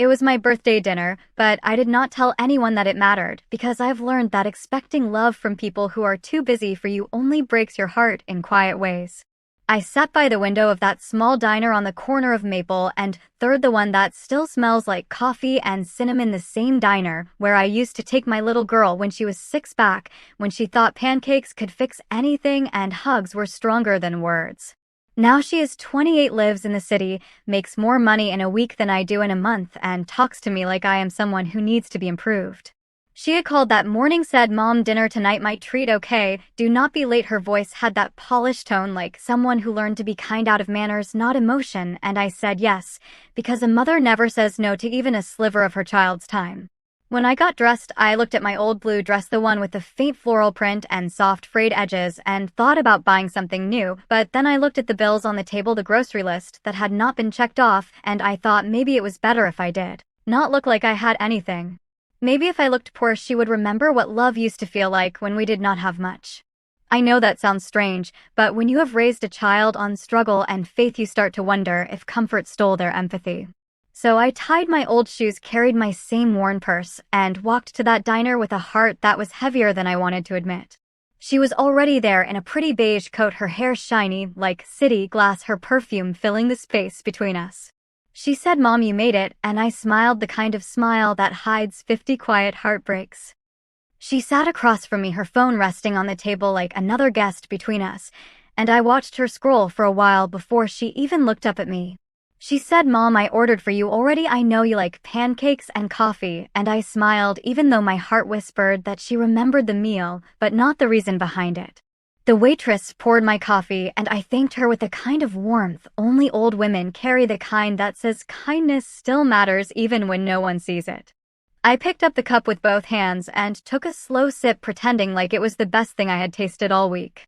It was my birthday dinner, but I did not tell anyone that it mattered because I've learned that expecting love from people who are too busy for you only breaks your heart in quiet ways. I sat by the window of that small diner on the corner of Maple and Third, the one that still smells like coffee and cinnamon, the same diner where I used to take my little girl when she was 6 back, when she thought pancakes could fix anything and hugs were stronger than words. Now she is 28, lives in the city, makes more money in a week than I do in a month, and talks to me like I am someone who needs to be improved. She had called that morning, said, "Mom, dinner tonight might treat, okay? Do not be late." Her voice had that polished tone like someone who learned to be kind out of manners, not emotion, and I said yes, because a mother never says no to even a sliver of her child's time. When I got dressed, I looked at my old blue dress, the one with the faint floral print and soft frayed edges, and thought about buying something new, but then I looked at the bills on the table, the grocery list that had not been checked off, and I thought maybe it was better if I did not look like I had anything. Maybe if I looked poor, she would remember what love used to feel like when we did not have much. I know that sounds strange, but when you have raised a child on struggle and faith, you start to wonder if comfort stole their empathy. So I tied my old shoes, carried my same worn purse, and walked to that diner with a heart that was heavier than I wanted to admit. She was already there in a pretty beige coat, her hair shiny like city glass, her perfume filling the space between us. She said, "Mom, you made it," and I smiled, the kind of smile that hides 50 quiet heartbreaks. She sat across from me, her phone resting on the table like another guest between us, and I watched her scroll for a while before she even looked up at me. She said, "Mom, I ordered for you already. I know you like pancakes and coffee," and I smiled even though my heart whispered that she remembered the meal, but not the reason behind it. The waitress poured my coffee, and I thanked her with a kind of warmth only old women carry, the kind that says kindness still matters even when no one sees it. I picked up the cup with both hands and took a slow sip, pretending like it was the best thing I had tasted all week.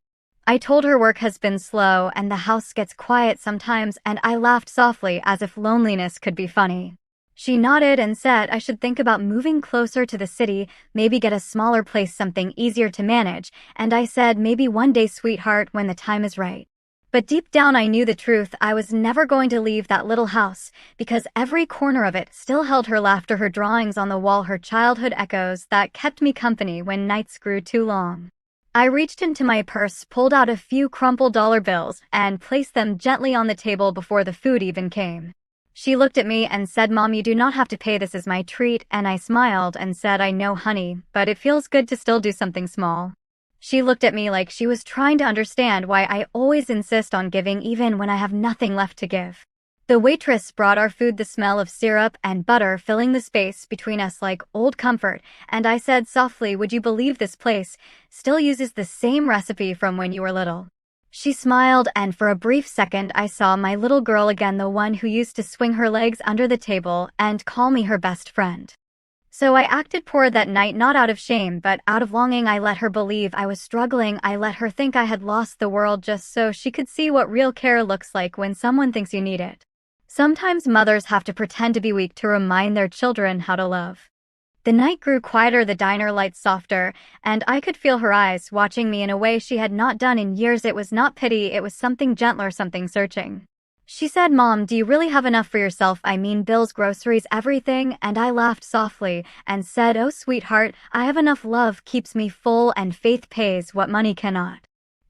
I told her work has been slow and the house gets quiet sometimes, and I laughed softly as if loneliness could be funny. She nodded and said I should think about moving closer to the city, maybe get a smaller place, something easier to manage, and I said, "Maybe one day, sweetheart, when the time is right." But deep down I knew the truth. I was never going to leave that little house, because every corner of it still held her laughter, her drawings on the wall, her childhood echoes that kept me company when nights grew too long. I reached into my purse, pulled out a few crumpled dollar bills, and placed them gently on the table before the food even came. She looked at me and said, "Mom, you do not have to pay. This is my treat," and I smiled and said, "I know, honey, but it feels good to still do something small." She looked at me like she was trying to understand why I always insist on giving even when I have nothing left to give. The waitress brought our food, the smell of syrup and butter filling the space between us like old comfort, and I said softly, "Would you believe this place still uses the same recipe from when you were little?" She smiled, and for a brief second I saw my little girl again, the one who used to swing her legs under the table and call me her best friend. So I acted poor that night, not out of shame, but out of longing. I let her believe I was struggling. I let her think I had lost the world just so she could see what real care looks like when someone thinks you need it. Sometimes mothers have to pretend to be weak to remind their children how to love. The night grew quieter, the diner lights softer, and I could feel her eyes watching me in a way she had not done in years. It was not pity, it was something gentler, something searching. She said, "Mom, do you really have enough for yourself? I mean, bills, groceries, everything?" And I laughed softly and said, "Oh, sweetheart, I have enough. Love keeps me full and faith pays what money cannot."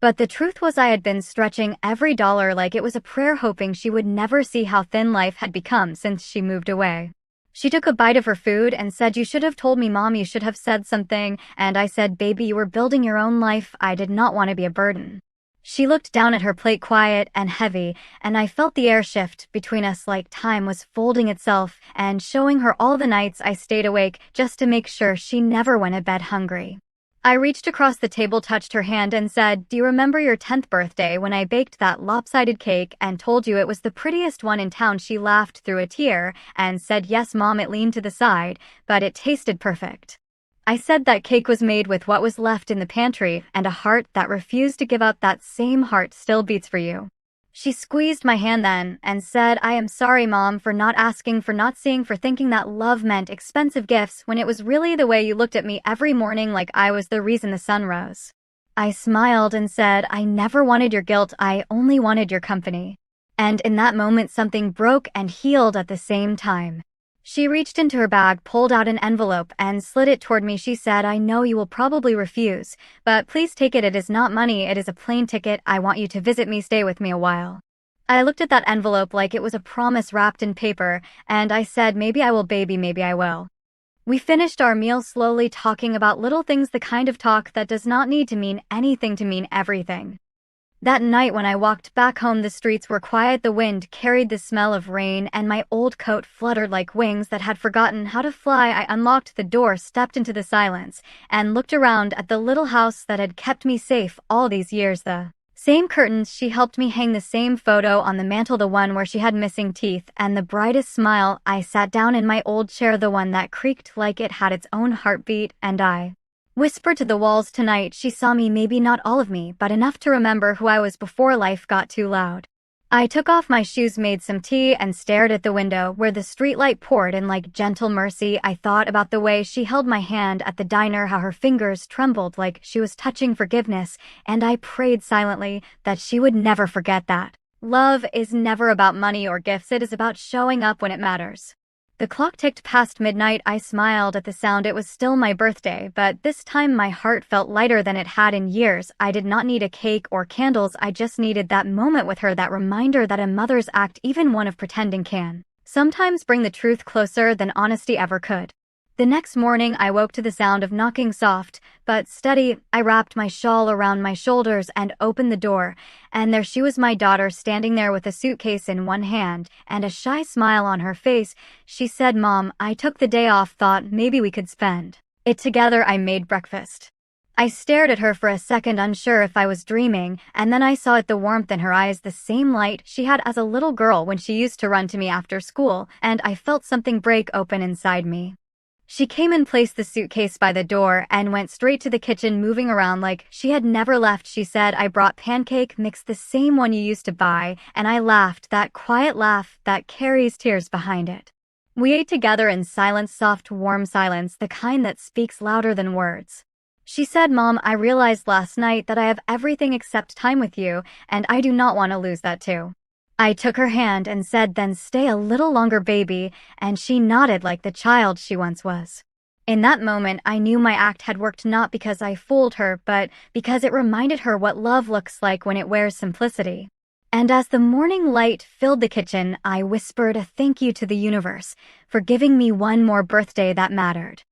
But the truth was I had been stretching every dollar like it was a prayer, hoping she would never see how thin life had become since she moved away. She took a bite of her food and said, "You should have told me, Mom, you should have said something." And I said, "Baby, you were building your own life. I did not want to be a burden." She looked down at her plate, quiet and heavy, and I felt the air shift between us like time was folding itself and showing her all the nights I stayed awake just to make sure she never went to bed hungry. I reached across the table, touched her hand, and said, "Do you remember your 10th birthday when I baked that lopsided cake and told you it was the prettiest one in town?" She laughed through a tear and said, "Yes, Mom." It leaned to the side, but it tasted perfect. I said that cake was made with what was left in the pantry, and a heart that refused to give up. That same heart still beats for you. She squeezed my hand then and said, "I am sorry, Mom, for not asking, for not seeing, for thinking that love meant expensive gifts when it was really the way you looked at me every morning like I was the reason the sun rose." I smiled and said, "I never wanted your guilt, I only wanted your company." And in that moment something broke and healed at the same time. She reached into her bag, pulled out an envelope, and slid it toward me. She said, "I know you will probably refuse, but please take it. It is not money, it is a plane ticket. I want you to visit me, stay with me a while." I looked at that envelope like it was a promise wrapped in paper, and I said, "Maybe I will, baby, maybe I will." We finished our meal slowly, talking about little things, the kind of talk that does not need to mean anything to mean everything. That night when I walked back home, the streets were quiet, the wind carried the smell of rain, and my old coat fluttered like wings that had forgotten how to fly. I unlocked the door, stepped into the silence, and looked around at the little house that had kept me safe all these years. The same curtains she helped me hang, the same photo on the mantel, the one where she had missing teeth, and the brightest smile. I sat down in my old chair, the one that creaked like it had its own heartbeat, and I whispered to the walls. Tonight she saw me, maybe not all of me, but enough to remember who I was before life got too loud. I took off my shoes, made some tea, and stared at the window where the streetlight poured in like gentle mercy. I thought about the way she held my hand at the diner, how her fingers trembled like she was touching forgiveness, and I prayed silently that she would never forget that love is never about money or gifts, it is about showing up when it matters. The clock ticked past midnight. I smiled at the sound. It was still my birthday, but this time my heart felt lighter than it had in years. I did not need a cake or candles, I just needed that moment with her, that reminder that a mother's act, even one of pretending, can sometimes bring the truth closer than honesty ever could. The next morning I woke to the sound of knocking, soft but steady. I wrapped my shawl around my shoulders and opened the door, and there she was, my daughter, standing there with a suitcase in one hand and a shy smile on her face. She said, "Mom, I took the day off, thought maybe we could spend it together." I made breakfast. I stared at her for a second, unsure if I was dreaming, and then I saw it, the warmth in her eyes, the same light she had as a little girl when she used to run to me after school, and I felt something break open inside me. She came and placed the suitcase by the door and went straight to the kitchen, moving around like she had never left. She said, "I brought pancake mix, the same one you used to buy," and I laughed, that quiet laugh that carries tears behind it. We ate together in silence, soft, warm silence, the kind that speaks louder than words. She said, "Mom, I realized last night that I have everything except time with you, and I do not want to lose that too." I took her hand and said, "Then stay a little longer, baby," and she nodded like the child she once was. In that moment, I knew my act had worked, not because I fooled her, but because it reminded her what love looks like when it wears simplicity. And as the morning light filled the kitchen, I whispered a thank you to the universe for giving me one more birthday that mattered.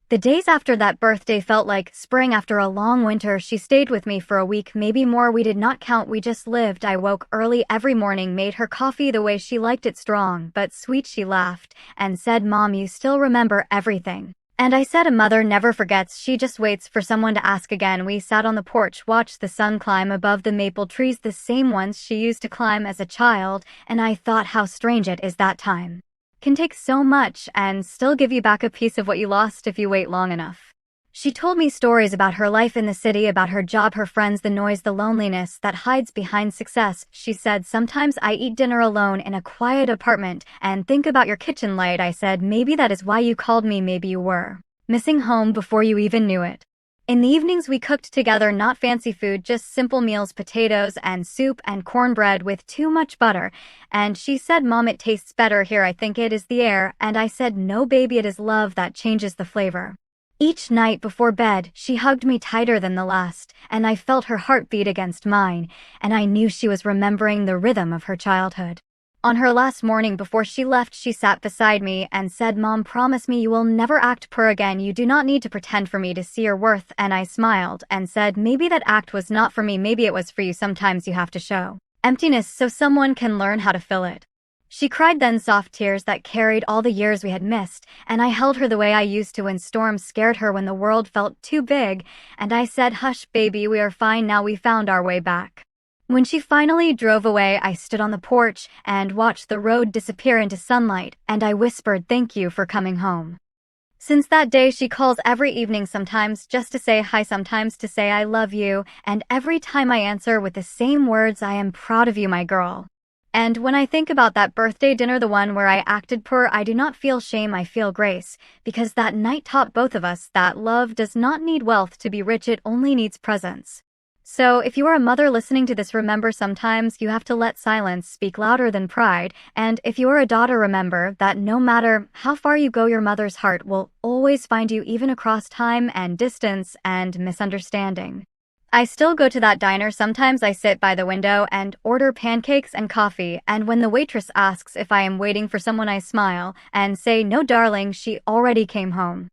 The days after that birthday felt like spring after a long winter. She stayed with me for a week, maybe more. We did not count, we just lived. I woke early every morning, made her coffee the way she liked it, strong but sweet. She laughed and said, "Mom, you still remember everything." And I said, "A mother never forgets, she just waits for someone to ask again." We sat on the porch, watched the sun climb above the maple trees, the same ones she used to climb as a child, and I thought how strange it is that time can take so much and still give you back a piece of what you lost if you wait long enough. She told me stories about her life in the city, about her job, her friends, the noise, the loneliness that hides behind success. She said, "Sometimes I eat dinner alone in a quiet apartment and think about your kitchen light." I said, "Maybe that is why you called me, maybe you were missing home before you even knew it." In the evenings we cooked together, not fancy food, just simple meals, potatoes and soup and cornbread with too much butter. And she said, "Mom, it tastes better here. I think it is the air." And I said, "No, baby, it is love that changes the flavor." Each night before bed, she hugged me tighter than the last, and I felt her heart beat against mine, and I knew she was remembering the rhythm of her childhood. On her last morning before she left, she sat beside me and said, "Mom, promise me you will never act poor again. You do not need to pretend for me to see your worth." And I smiled and said, "Maybe that act was not for me, maybe it was for you. Sometimes you have to show emptiness so someone can learn how to fill it." She cried then, soft tears that carried all the years we had missed, and I held her the way I used to when storms scared her, when the world felt too big, and I said, "Hush, baby, we are fine now, we found our way back." When she finally drove away, I stood on the porch and watched the road disappear into sunlight, and I whispered, "Thank you for coming home." Since that day, she calls every evening, sometimes just to say hi, sometimes to say I love you, and every time I answer with the same words, "I am proud of you, my girl." And when I think about that birthday dinner, the one where I acted poor, I do not feel shame, I feel grace, because that night taught both of us that love does not need wealth to be rich, it only needs presence. So, if you are a mother listening to this, remember sometimes you have to let silence speak louder than pride. And if you are a daughter, remember that no matter how far you go, your mother's heart will always find you, even across time and distance and misunderstanding. I still go to that diner. Sometimes I sit by the window and order pancakes and coffee, and when the waitress asks if I am waiting for someone, I smile and say, "No, darling, she already came home."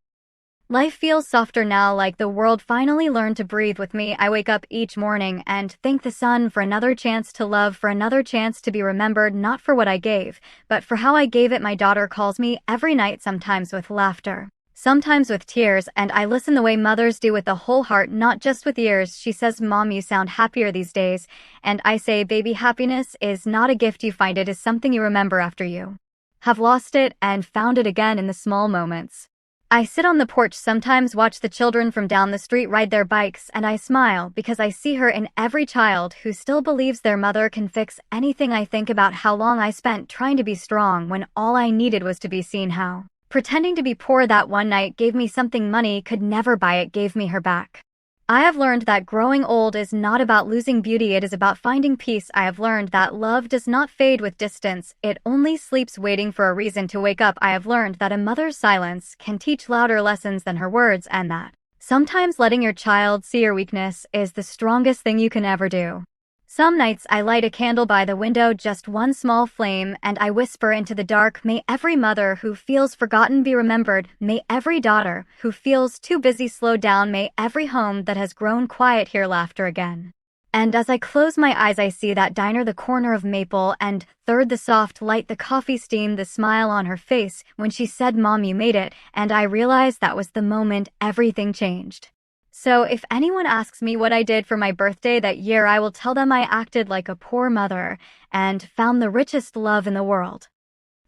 Life feels softer now, like the world finally learned to breathe with me. I wake up each morning and thank the sun for another chance to love, for another chance to be remembered, not for what I gave, but for how I gave it. My daughter calls me every night, sometimes with laughter, sometimes with tears, and I listen the way mothers do, with the whole heart, not just with ears. She says, "Mom, you sound happier these days." And I say, "Baby, happiness is not a gift you find, it is something you remember after you have lost it and found it again in the small moments." I sit on the porch sometimes, watch the children from down the street ride their bikes, and I smile because I see her in every child who still believes their mother can fix anything. I think about how long I spent trying to be strong when all I needed was to be seen, how pretending to be poor that one night gave me something money could never buy. It gave me her back. I have learned that growing old is not about losing beauty, it is about finding peace. I have learned that love does not fade with distance, it only sleeps waiting for a reason to wake up. I have learned that a mother's silence can teach louder lessons than her words, and that sometimes letting your child see your weakness is the strongest thing you can ever do. Some nights I light a candle by the window, just one small flame, and I whisper into the dark, "May every mother who feels forgotten be remembered. May every daughter who feels too busy slow down. May every home that has grown quiet hear laughter again." And as I close my eyes, I see that diner, the corner of Maple and Third, the soft light, the coffee steam, the smile on her face when she said, "Mom, you made it," and I realized that was the moment everything changed. So if anyone asks me what I did for my birthday that year, I will tell them I acted like a poor mother and found the richest love in the world.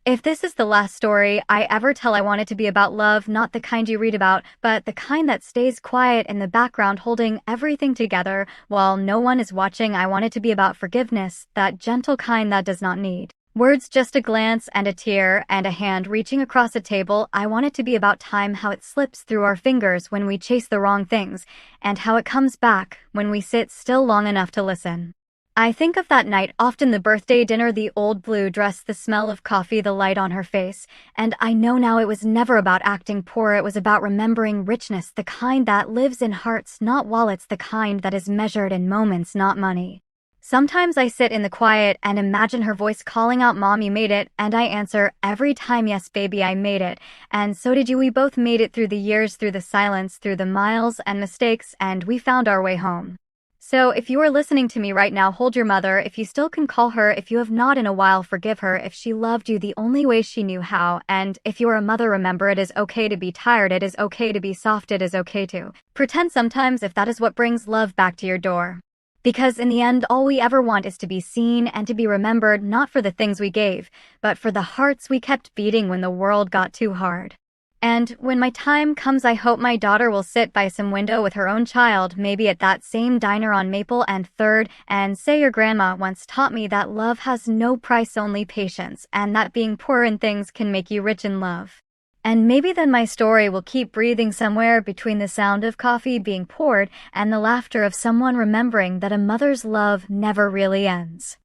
If this is the last story I ever tell, I want it to be about love, not the kind you read about, but the kind that stays quiet in the background, holding everything together while no one is watching. I want it to be about forgiveness, that gentle kind that does not need words, just a glance and a tear and a hand reaching across a table. I want it to be about time, how it slips through our fingers when we chase the wrong things, and how it comes back when we sit still long enough to listen. I think of that night often, the birthday dinner, the old blue dress, the smell of coffee, the light on her face, and I know now it was never about acting poor, it was about remembering richness, the kind that lives in hearts, not wallets, the kind that is measured in moments, not money. Sometimes I sit in the quiet and imagine her voice calling out, "Mom, you made it," and I answer every time, "Yes, baby, I made it. And so did you. We both made it through the years, through the silence, through the miles and mistakes, and we found our way home." So if you are listening to me right now, hold your mother. If you still can call her, if you have not in a while, forgive her. If she loved you the only way she knew how, and if you are a mother, remember it is okay to be tired, it is okay to be soft, it is okay to pretend sometimes, if that is what brings love back to your door. Because in the end, all we ever want is to be seen and to be remembered, not for the things we gave, but for the hearts we kept beating when the world got too hard. And when my time comes, I hope my daughter will sit by some window with her own child, maybe at that same diner on Maple and Third, and say, "Your grandma once taught me that love has no price, only patience, and that being poor in things can make you rich in love." And maybe then my story will keep breathing somewhere between the sound of coffee being poured and the laughter of someone remembering that a mother's love never really ends.